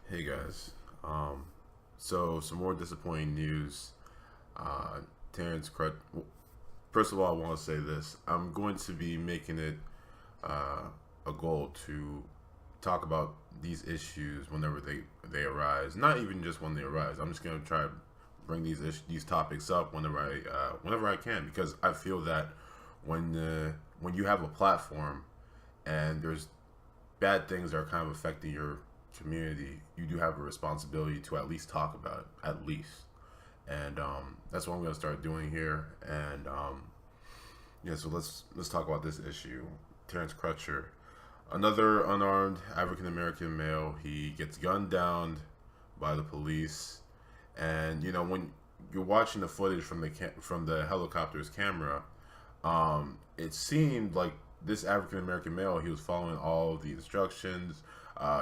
Hey guys. So some more disappointing news. Uh, Terrence Crutcher. First of all, I want to say this. I'm going to be making it uh, a goal to talk about these issues whenever they arise. Not even just when they arise. I'm just going to try to bring these topics up whenever I can, because I feel that when you have a platform and there's bad things that are kind of affecting your community, you do have a responsibility to at least talk about it, at least. And that's what I'm going to start doing here. And yeah, so let's talk about this issue. Terrence Crutcher, another unarmed African American male, he gets gunned down by the police. And when you're watching the footage from the helicopter's camera, it seemed like this African American male, he was following all of the instructions.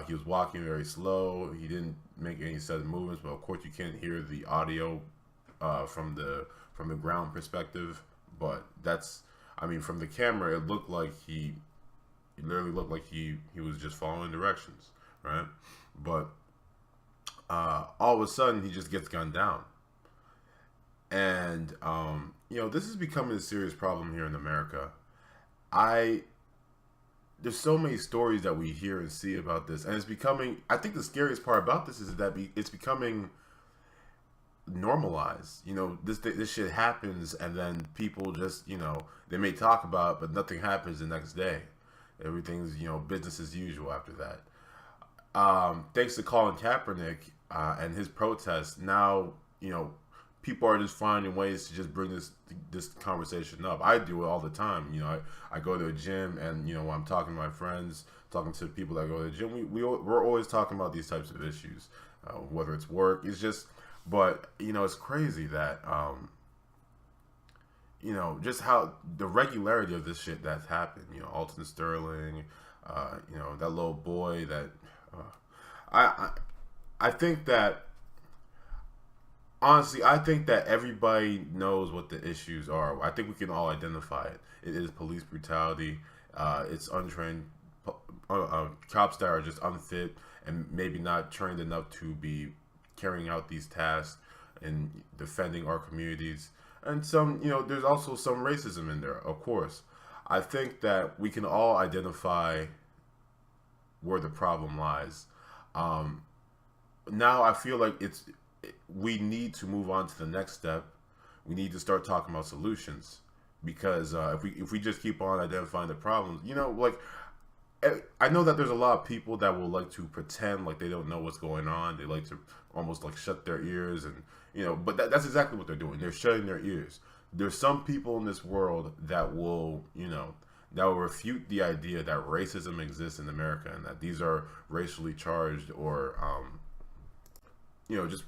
He was walking very slow. He didn't make any sudden movements, but of course you can't hear the audio from the ground perspective. But I mean, from the camera, it looked like it literally looked like he was just following directions, right? But all of a sudden, he just gets gunned down, and this is becoming a serious problem here in America. I There's so many stories that we hear and see about this, and it's becoming. I think the scariest part about this is that it's becoming normalized. This shit happens, and then people just they may talk about it, but nothing happens the next day. Everything's business as usual after that. Thanks to Colin Kaepernick and his protest, now people are just finding ways to just bring this conversation up. I do it all the time. I go to a gym, and when I'm talking to my friends, talking to people that go to the gym, we're always talking about these types of issues, whether it's work. It's just, but it's crazy that just how the regularity of this shit that's happened. Alton Sterling, that little boy that uh, I I think that honestly, I think that everybody knows what the issues are. I think we can all identify it. It is police brutality. It's untrained cops that are just unfit and maybe not trained enough to be carrying out these tasks and defending our communities. And there's also some racism in there, of course. I think that we can all identify where the problem lies. Um, Now I feel like we need to move on to the next step. We need to start talking about solutions, because if we just keep on identifying the problems, like I know that there's a lot of people that will like to pretend like they don't know what's going on. They like to almost like shut their ears, and but that's exactly what they're doing. They're shutting their ears. There's some people in this world that will refute the idea that racism exists in America, and that these are racially charged, or just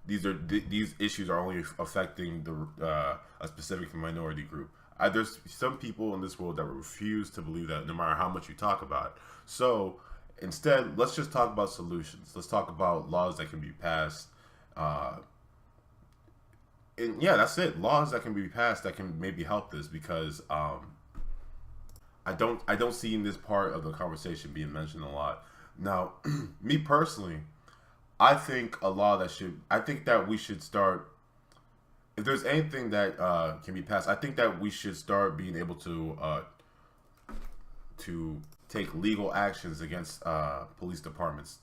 these issues are only affecting a specific minority group. There's some people in this world that refuse to believe that, no matter how much you talk about it. So instead, let's just talk about solutions. Let's talk about laws that can be passed. Uh, and yeah, that's it. Laws that can be passed that can maybe help this, because I don't see in this part of the conversation being mentioned a lot. Now, me personally, I think that we should start. If there's anything that can be passed, I think that we should start being able to take legal actions against police departments.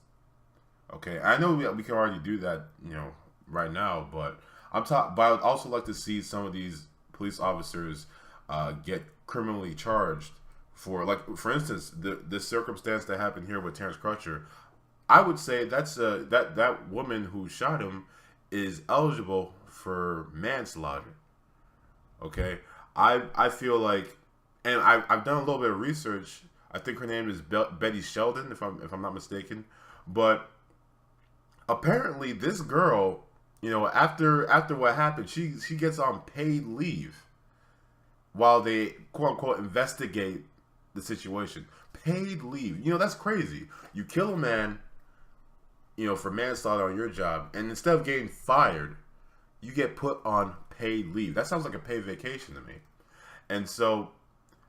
Okay, I know we can already do that, right now, but But I would also like to see some of these police officers get criminally charged for, like, for instance, the circumstance that happened here with Terrence Crutcher. I would say that woman who shot him is eligible for manslaughter. Okay, I feel like, and I've done a little bit of research. I think her name is Betty Sheldon, if I'm not mistaken. But apparently, this girl, after what happened, she gets on paid leave while they quote unquote investigate the situation. Paid leave. That's crazy. You kill a man, for manslaughter on your job, and instead of getting fired, you get put on paid leave. That sounds like a paid vacation to me. And so,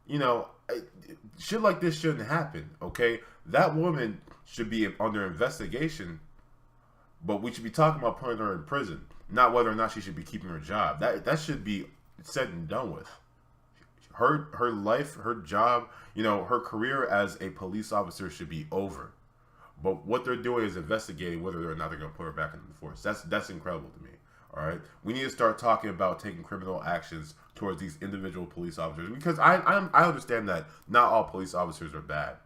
you know, shit like this shouldn't happen. Okay, that woman should be under investigation But we should be talking about putting her in prison, not whether or not she should be keeping her job. That should be said and done with. Her life, her job, her career as a police officer should be over. But what they're doing is investigating whether or not they're going to put her back into the force. That's incredible to me. All right, we need to start talking about taking criminal actions towards these individual police officers, because I understand that not all police officers are bad,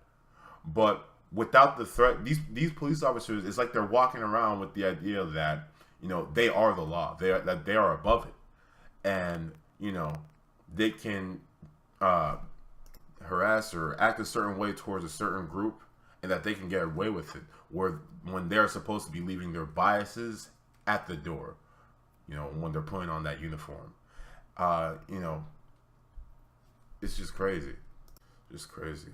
but without the threat, these police officers, it's like they're walking around with the idea that they are the law, that they are above it, and they can harass or act a certain way towards a certain group, and that they can get away with it, where when they're supposed to be leaving their biases at the door, when they're putting on that uniform. It's just crazy. Just crazy.